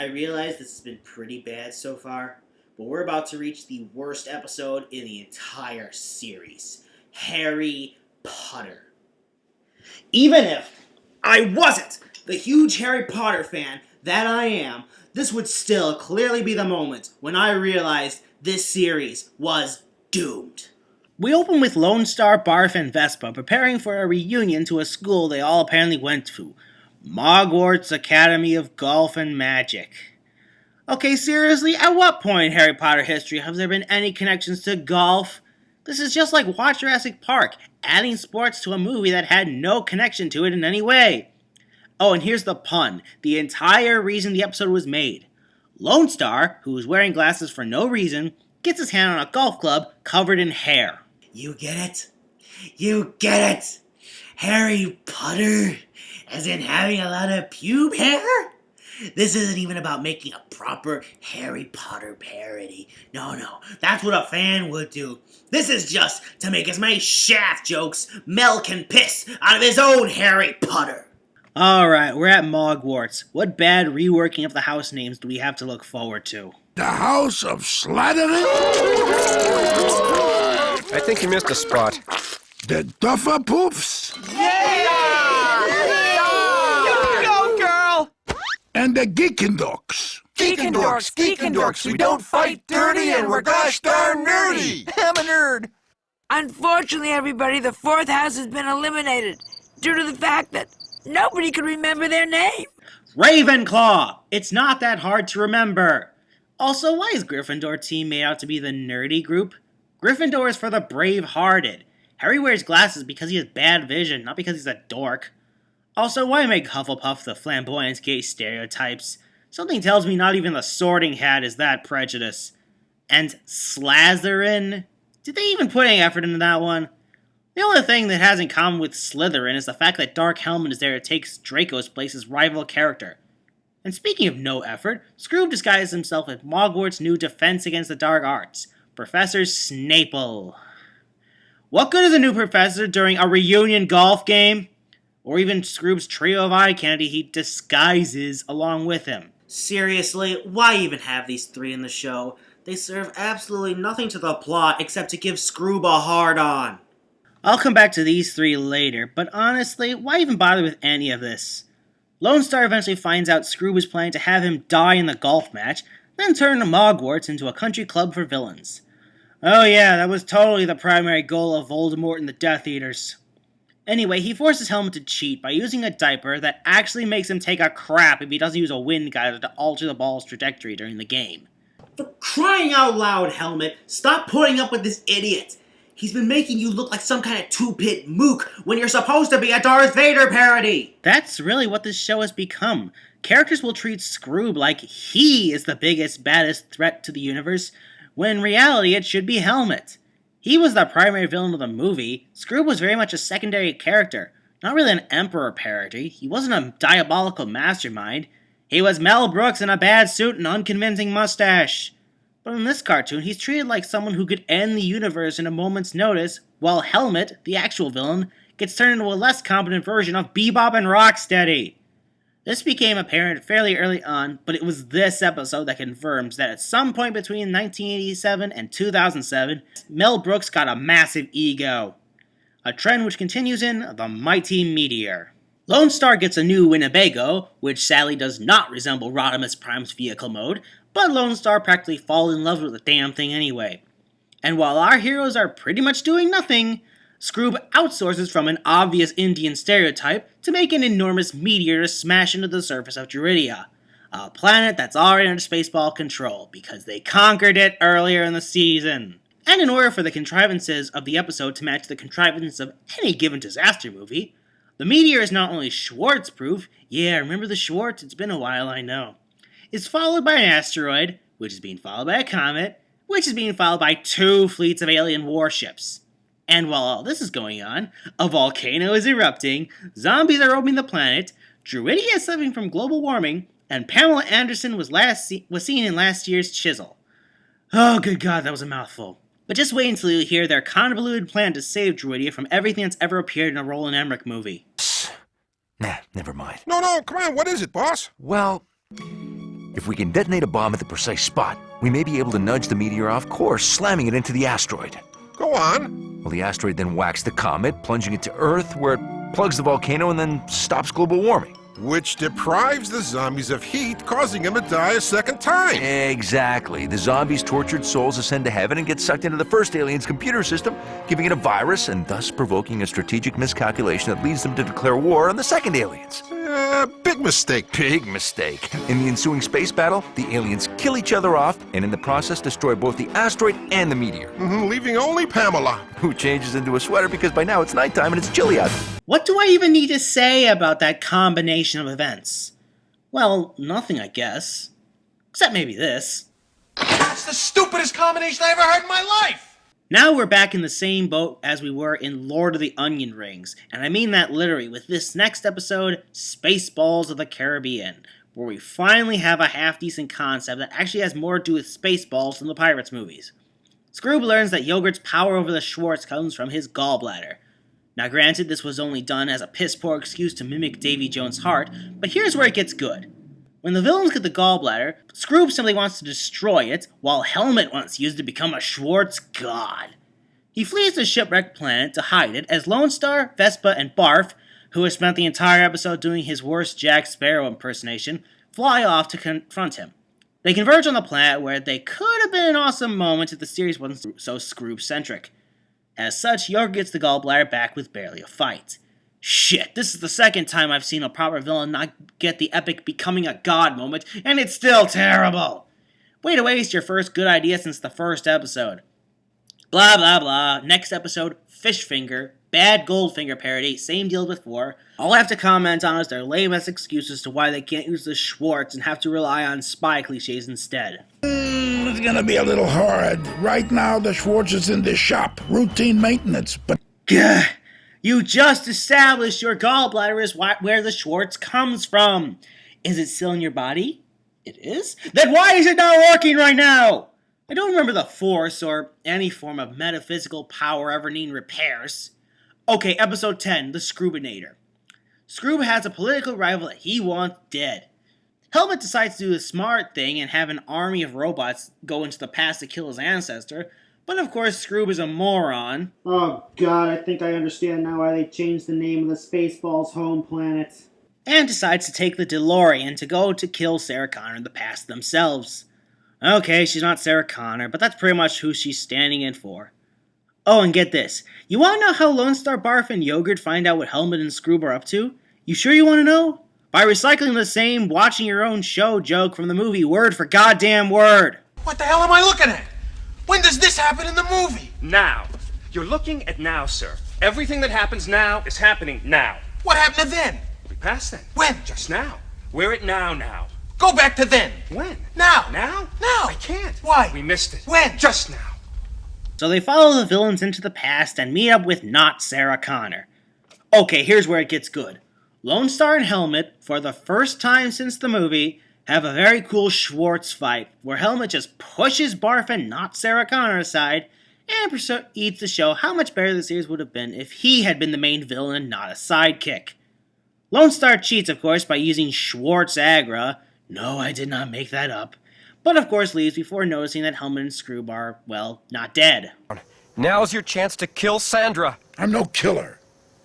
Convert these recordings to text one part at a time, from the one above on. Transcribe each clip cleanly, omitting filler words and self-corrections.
I realize this has been pretty bad so far, but we're about to reach the worst episode in the entire series. Harry Potter. Even if I wasn't the huge Harry Potter fan that I am, this would still clearly be the moment when I realized this series was doomed. We open with Lone Star, Barf, and Vespa preparing for a reunion to a school they all apparently went to. Mogwarts Academy of Golf and Magic. Okay, seriously, at what point in Harry Potter history have there been any connections to golf? This is just like Watch Jurassic Park, adding sports to a movie that had no connection to it in any way. Oh, and here's the pun. The entire reason the episode was made. Lone Star, who is wearing glasses for no reason, gets his hand on a golf club covered in hair. You get it? You get it? Harry Potter? As in having a lot of pube hair? This isn't even about making a proper Harry Potter parody. No, that's what a fan would do. This is just to make as many shaft jokes Mel can piss out of his own Harry Potter. Alright, we're at Mogwarts. What bad reworking of the house names do we have to look forward to? The House of Slytherin? I think you missed a spot. The Duffer Poofs? Go, girl! And the Geekendorks? Geekendorks, we don't fight dirty and we're gosh darn nerdy! I'm a nerd. Unfortunately, everybody, the fourth house has been eliminated due to the fact that nobody could remember their name. Ravenclaw! It's not that hard to remember. Also, why is Gryffindor team made out to be the nerdy group? Gryffindor is for the brave-hearted. Harry wears glasses because he has bad vision, not because he's a dork. Also, why make Hufflepuff the flamboyant gay stereotypes? Something tells me not even the Sorting Hat is that prejudice. And Slytherin? Did they even put any effort into that one? The only thing that has in common with Slytherin is the fact that Dark Helmet is there to take Draco's place as rival character. And speaking of no effort, Scrooge disguises himself as Mogwarts' new defense against the dark arts, Professor Snaple. What good is a new professor during a reunion golf game? Or even Scrooge's trio of eye candy he disguises along with him. Seriously, why even have these three in the show? They serve absolutely nothing to the plot except to give Scrooge a hard-on. I'll come back to these three later, but honestly, why even bother with any of this? Lone Star eventually finds out Scrooge is planning to have him die in the golf match, then turn Mogwarts into a country club for villains. Oh yeah, that was totally the primary goal of Voldemort and the Death Eaters. Anyway, he forces Helmet to cheat by using a diaper that actually makes him take a crap if he doesn't use a wind geyser to alter the ball's trajectory during the game. For crying out loud, Helmet, stop putting up with this idiot! He's been making you look like some kind of two-pit mook when you're supposed to be a Darth Vader parody! That's really what this show has become. Characters will treat Scrooge like he is the biggest, baddest threat to the universe, when in reality it should be Helmet. He was the primary villain of the movie. Scrooge was very much a secondary character, not really an Emperor parody. He wasn't a diabolical mastermind. He was Mel Brooks in a bad suit and unconvincing mustache. But in this cartoon, he's treated like someone who could end the universe in a moment's notice, while Helmet, the actual villain, gets turned into a less competent version of Bebop and Rocksteady. This became apparent fairly early on, but it was this episode that confirms that at some point between 1987 and 2007, Mel Brooks got a massive ego. A trend which continues in The Mighty Meteor. Lone Star gets a new Winnebago, which sadly does not resemble Rodimus Prime's vehicle mode, but Lone Star practically falls in love with the damn thing anyway. And while our heroes are pretty much doing nothing, Scrooge outsources from an obvious Indian stereotype to make an enormous meteor to smash into the surface of Druidia, a planet that's already under Spaceball control because they conquered it earlier in the season. And in order for the contrivances of the episode to match the contrivances of any given disaster movie, the meteor is not only Schwartz-proof, yeah, remember the Schwartz? It's been a while, I know. It's followed by an asteroid, which is being followed by a comet, which is being followed by 2 fleets of alien warships. And while all this is going on, a volcano is erupting, zombies are roaming the planet, Druidia is suffering from global warming, and Pamela Anderson was seen in last year's Chisel. Oh, good God, that was a mouthful. But just wait until you hear their convoluted plan to save Druidia from everything that's ever appeared in a Roland Emmerich movie. Nah, never mind. No, come on, what is it, boss? Well, If we can detonate a bomb at the precise spot, we may be able to nudge the meteor off course, slamming it into the asteroid. Go on. Well, the asteroid then whacks the comet, plunging it to Earth, where it plugs the volcano and then stops global warming. Which deprives the zombies of heat, causing them to die a second time. Exactly. The zombies' tortured souls ascend to heaven and get sucked into the first alien's computer system, giving it a virus and thus provoking a strategic miscalculation that leads them to declare war on the second aliens. Big mistake. Big mistake. In the ensuing space battle, the aliens kill each other off and in the process destroy both the asteroid and the meteor. Leaving only Pamela. Who changes into a sweater because by now it's nighttime and it's chilly out. What do I even need to say about that combination of events? Well, nothing, I guess. Except maybe this. That's the stupidest combination I ever heard in my life! Now we're back in the same boat as we were in Lord of the Onion Rings, and I mean that literally with this next episode, Spaceballs of the Caribbean, where we finally have a half-decent concept that actually has more to do with Spaceballs than the Pirates movies. Scroob learns that Yogurt's power over the Schwartz comes from his gallbladder. Now granted, this was only done as a piss-poor excuse to mimic Davy Jones' heart, but here's where it gets good. When the villains get the gallbladder, Scroob simply wants to destroy it, while Helmet wants to use it to become a Schwartz god. He flees the shipwrecked planet to hide it as Lone Star, Vespa, and Barf, who has spent the entire episode doing his worst Jack Sparrow impersonation, fly off to confront him. They converge on the planet where they could have been an awesome moment if the series wasn't so Scroob-centric. As such, Yogurt gets the gallbladder back with barely a fight. Shit, this is the second time I've seen a proper villain not get the epic becoming a god moment, and it's still terrible! Way to waste your first good idea since the first episode. Blah blah blah, next episode, Fishfinger, bad Goldfinger parody, same deal before. All I have to comment on is their lame-ass excuses to why they can't use the Schwartz and have to rely on spy cliches instead. It's gonna be a little hard. Right now, the Schwartz is in the shop. Routine maintenance, but... Gah! You just established your gallbladder is where the Schwartz comes from. Is it still in your body? It is? Then why is it not working right now? I don't remember the Force or any form of metaphysical power ever needing repairs. Okay, episode 10, the Scruminator. Scroob has a political rival that he wants dead. Helmet decides to do the smart thing and have an army of robots go into the past to kill his ancestor, but of course Scroob is a moron. Oh god, I think I understand now why they changed the name of the Spaceballs home planet. And decides to take the DeLorean to go to kill Sarah Connor in the past themselves. Okay, she's not Sarah Connor, but that's pretty much who she's standing in for. Oh, and get this. You want to know how Lone Star, Barf, and Yogurt find out what Helmet and Scroob are up to? You sure you want to know? By recycling the same watching your own show joke from the movie word for goddamn word. What the hell am I looking at? When does this happen in the movie? Now. You're looking at now, sir. Everything that happens now is happening now. What happened to then? We passed then. When? Just now. We're at now. Go back to then. When? Now. Now? Now. I can't. Why? We missed it. When? Just now. So they follow the villains into the past and meet up with not Sarah Connor. Okay, here's where it gets good. Lone Star and Helmet, for the first time since the movie, have a very cool Schwartz fight, where Helmet just pushes Barf and not Sarah Connor aside, and proceeds to show how much better the series would have been if he had been the main villain and not a sidekick. Lone Star cheats, of course, by using Schwartz Agra. No, I did not make that up. But of course leaves before noticing that Helmet and Scroob are, well, not dead. Now's your chance to kill Sandra. I'm no killer.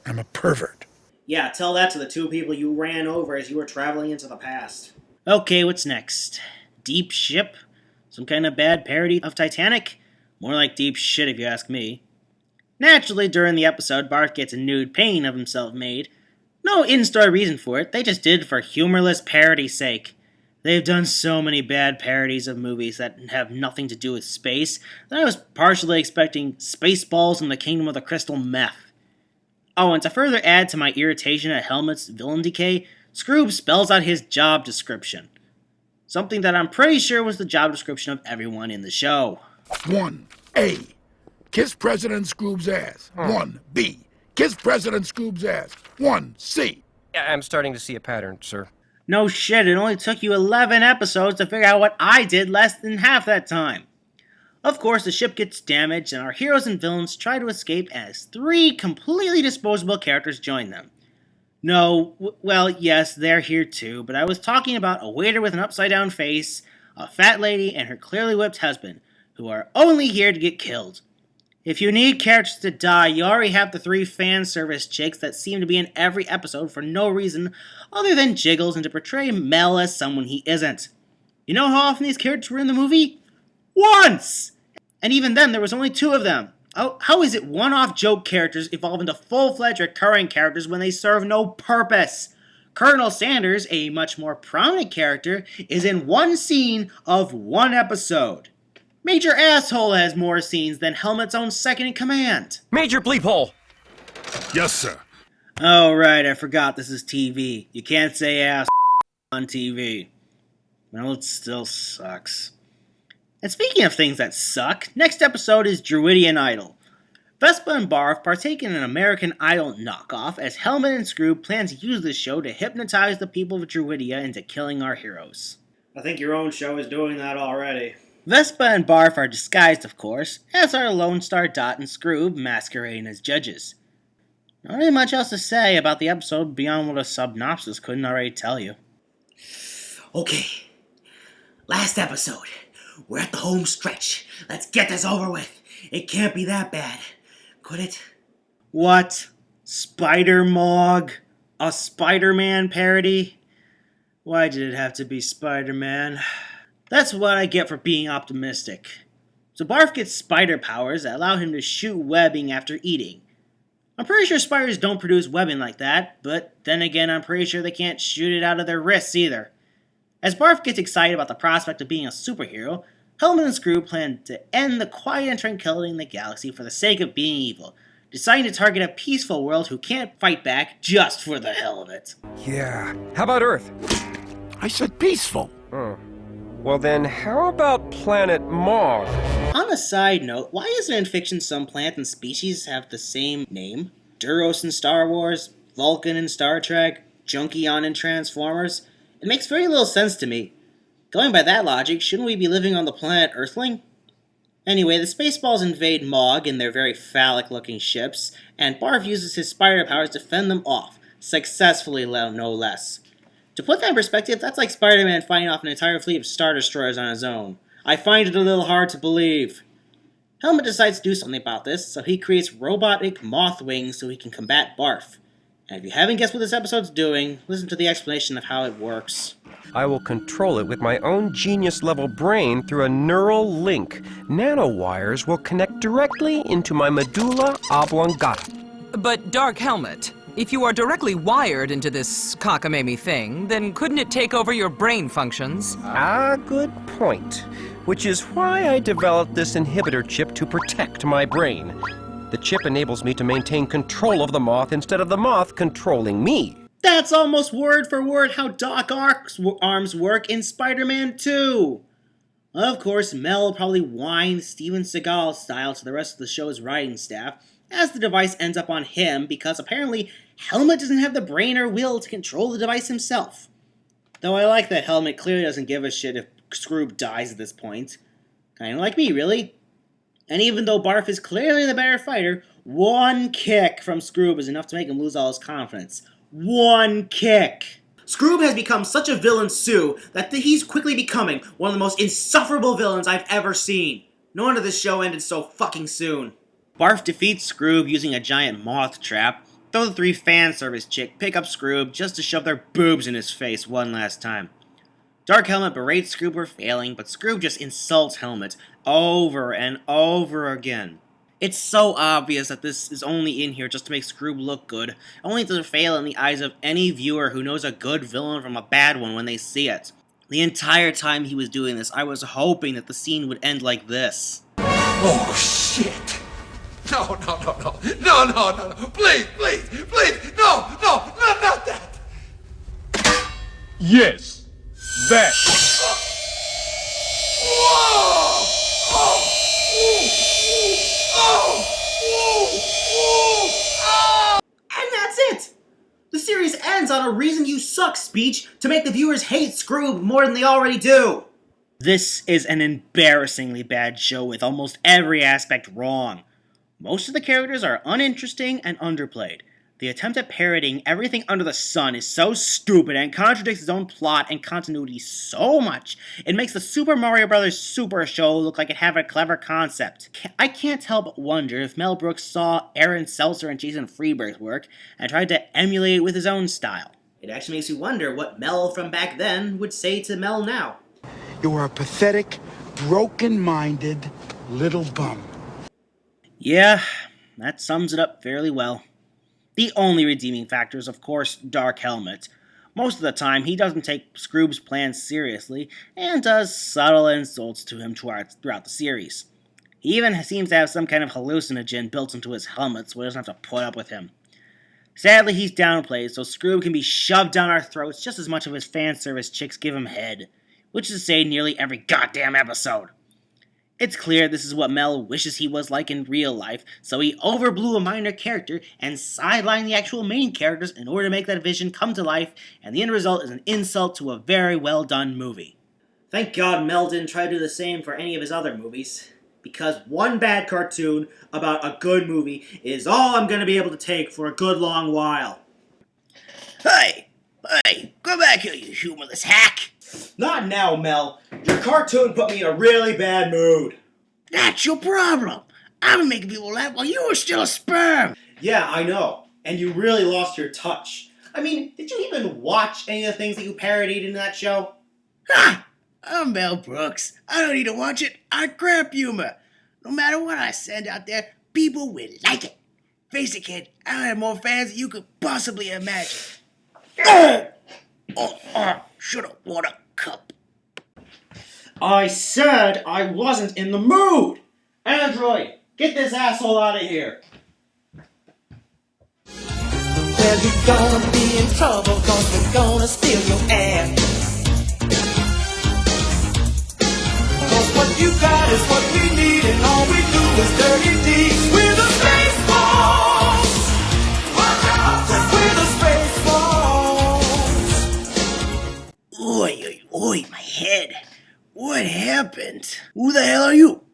I'm a pervert. Yeah, tell that to the two people you ran over as you were traveling into the past. Okay, what's next? Deep Ship? Some kind of bad parody of Titanic? More like deep shit if you ask me. Naturally, during the episode, Bart gets a nude painting of himself made. No in-story reason for it, they just did it for humorless parody's sake. They've done so many bad parodies of movies that have nothing to do with space that I was partially expecting Spaceballs and the Kingdom of the Crystal Meth. Oh, and to further add to my irritation at Helmet's villain decay, Scroob spells out his job description. Something that I'm pretty sure was the job description of everyone in the show. 1A. Kiss President Scroob's ass. 1B. Kiss President Scroob's ass. 1C. I'm starting to see a pattern, sir. No shit, it only took you 11 episodes to figure out what I did less than half that time. Of course, the ship gets damaged, and our heroes and villains try to escape as 3 completely disposable characters join them. No, well, yes, they're here too, but I was talking about a waiter with an upside-down face, a fat lady, and her clearly whipped husband, who are only here to get killed. If you need characters to die, you already have the 3 fan service chicks that seem to be in every episode for no reason other than jiggles and to portray Mel as someone he isn't. You know how often these characters were in the movie? Once! And even then, there was only 2 of them. How is it one-off joke characters evolve into full-fledged recurring characters when they serve no purpose? Colonel Sanders, a much more prominent character, is in 1 scene of 1 episode. Major Asshole has more scenes than Helmet's own second-in-command. Major Bleephole! Yes, sir. Oh, right, I forgot this is TV. You can't say ass on TV. Well, it still sucks. And speaking of things that suck, next episode is Titanic Idol. Vespa and Barf partake in an American Idol knockoff as Helmet and Scroob plan to use this show to hypnotize the people of Druidia into killing our heroes. I think your own show is doing that already. Vespa and Barf are disguised, of course, as are Lone Star Dot and Scroob masquerading as judges. Not really much else to say about the episode beyond what a synopsis couldn't already tell you. Okay, last episode. We're at the home stretch. Let's get this over with. It can't be that bad, could it? What? Spider-Mog? A Spider-Man parody? Why did it have to be Spider-Man? That's what I get for being optimistic. So Barf gets spider powers that allow him to shoot webbing after eating. I'm pretty sure spiders don't produce webbing like that, but then again I'm pretty sure they can't shoot it out of their wrists either. As Barf gets excited about the prospect of being a superhero, Helmet and Scroob plan to end the quiet and tranquility in the galaxy for the sake of being evil, deciding to target a peaceful world who can't fight back just for the hell of it. Yeah. How about Earth? I said peaceful. Oh. Well then, how about planet Mog? On a side note, why is it in fiction some plant and species have the same name? Duros in Star Wars, Vulcan in Star Trek, Junkion in Transformers? It makes very little sense to me. Going by that logic, shouldn't we be living on the planet Earthling? Anyway, the Spaceballs invade Mog in their very phallic-looking ships, and Barf uses his spider powers to fend them off, successfully no less. To put that in perspective, that's like Spider-Man fighting off an entire fleet of Star Destroyers on his own. I find it a little hard to believe. Helmet decides to do something about this, so he creates robotic moth wings so he can combat Barf. And if you haven't guessed what this episode's doing, listen to the explanation of how it works. I will control it with my own genius-level brain through a neural link. Nanowires will connect directly into my medulla oblongata. But, Dark Helmet, if you are directly wired into this cockamamie thing, then couldn't it take over your brain functions? Ah, good point. Which is why I developed this inhibitor chip to protect my brain. The chip enables me to maintain control of the moth instead of the moth controlling me. That's almost word for word how Doc Ock's arms work in Spider-Man 2. Of course, Mel probably whined Steven Seagal style to the rest of the show's writing staff, as the device ends up on him because apparently Helmet doesn't have the brain or will to control the device himself. Though I like that Helmet clearly doesn't give a shit if Scroob dies at this point. Kinda like me, really. And even though Barf is clearly the better fighter, one kick from Scroob is enough to make him lose all his confidence. One kick! Scroob has become such a villain Sue that he's quickly becoming one of the most insufferable villains I've ever seen. No wonder this show ended so fucking soon. Barf defeats Scroob using a giant moth trap, though the 3 fan service chick pick up Scroob just to shove their boobs in his face one last time. Dark Helmet berates Scroob for failing, but Scroob just insults Helmet over and over again. It's so obvious that this is only in here just to make Scroob look good, only to fail in the eyes of any viewer who knows a good villain from a bad one when they see it. The entire time he was doing this, I was hoping that the scene would end like this. Oh, shit. No. No. Please. No, not that. Yes, that. Whoa! And that's it! The series ends on a reason you suck speech to make the viewers hate Scroob more than they already do. This is an embarrassingly bad show with almost every aspect wrong. Most of the characters are uninteresting and underplayed. The attempt at parodying everything under the sun is so stupid and contradicts its own plot and continuity so much, it makes the Super Mario Bros. Super Show look like it had a clever concept. I can't help but wonder if Mel Brooks saw Aaron Seltzer and Jason Freeberg's work and tried to emulate it with his own style. It actually makes you wonder what Mel from back then would say to Mel now. You are a pathetic, broken-minded little bum. Yeah, that sums it up fairly well. The only redeeming factor is, of course, Dark Helmet. Most of the time, he doesn't take Scroob's plans seriously, and does subtle insults to him throughout the series. He even seems to have some kind of hallucinogen built into his helmet, so he doesn't have to put up with him. Sadly, he's downplayed, so Scroob can be shoved down our throats just as much of his fan service chicks give him head, which is to say nearly every goddamn episode. It's clear this is what Mel wishes he was like in real life, so he overblew a minor character and sidelined the actual main characters in order to make that vision come to life, and the end result is an insult to a very well done movie. Thank God Mel didn't try to do the same for any of his other movies, because one bad cartoon about a good movie is all I'm going to be able to take for a good long while. Hey, go back here, you humorless hack! Not now, Mel. Your cartoon put me in a really bad mood. That's your problem. I've been making people laugh while you were still a sperm. Yeah, I know. And you really lost your touch. I mean, did you even watch any of the things that you parodied in that show? Ha! I'm Mel Brooks. I don't need to watch it. I crap humor. No matter what I send out there, people will like it. Face it, kid. I have more fans than you could possibly imagine. Should've worn a cup. I said I wasn't in the mood! Android, get this asshole out of here! Well, you're gonna be in trouble, cause we're gonna steal your ass. Cause what you got is what we need, and all we do is dirty deeds. We're the Spaceballs! Watch out! We're the Spaceballs! Oi, my head. What happened? Who the hell are you?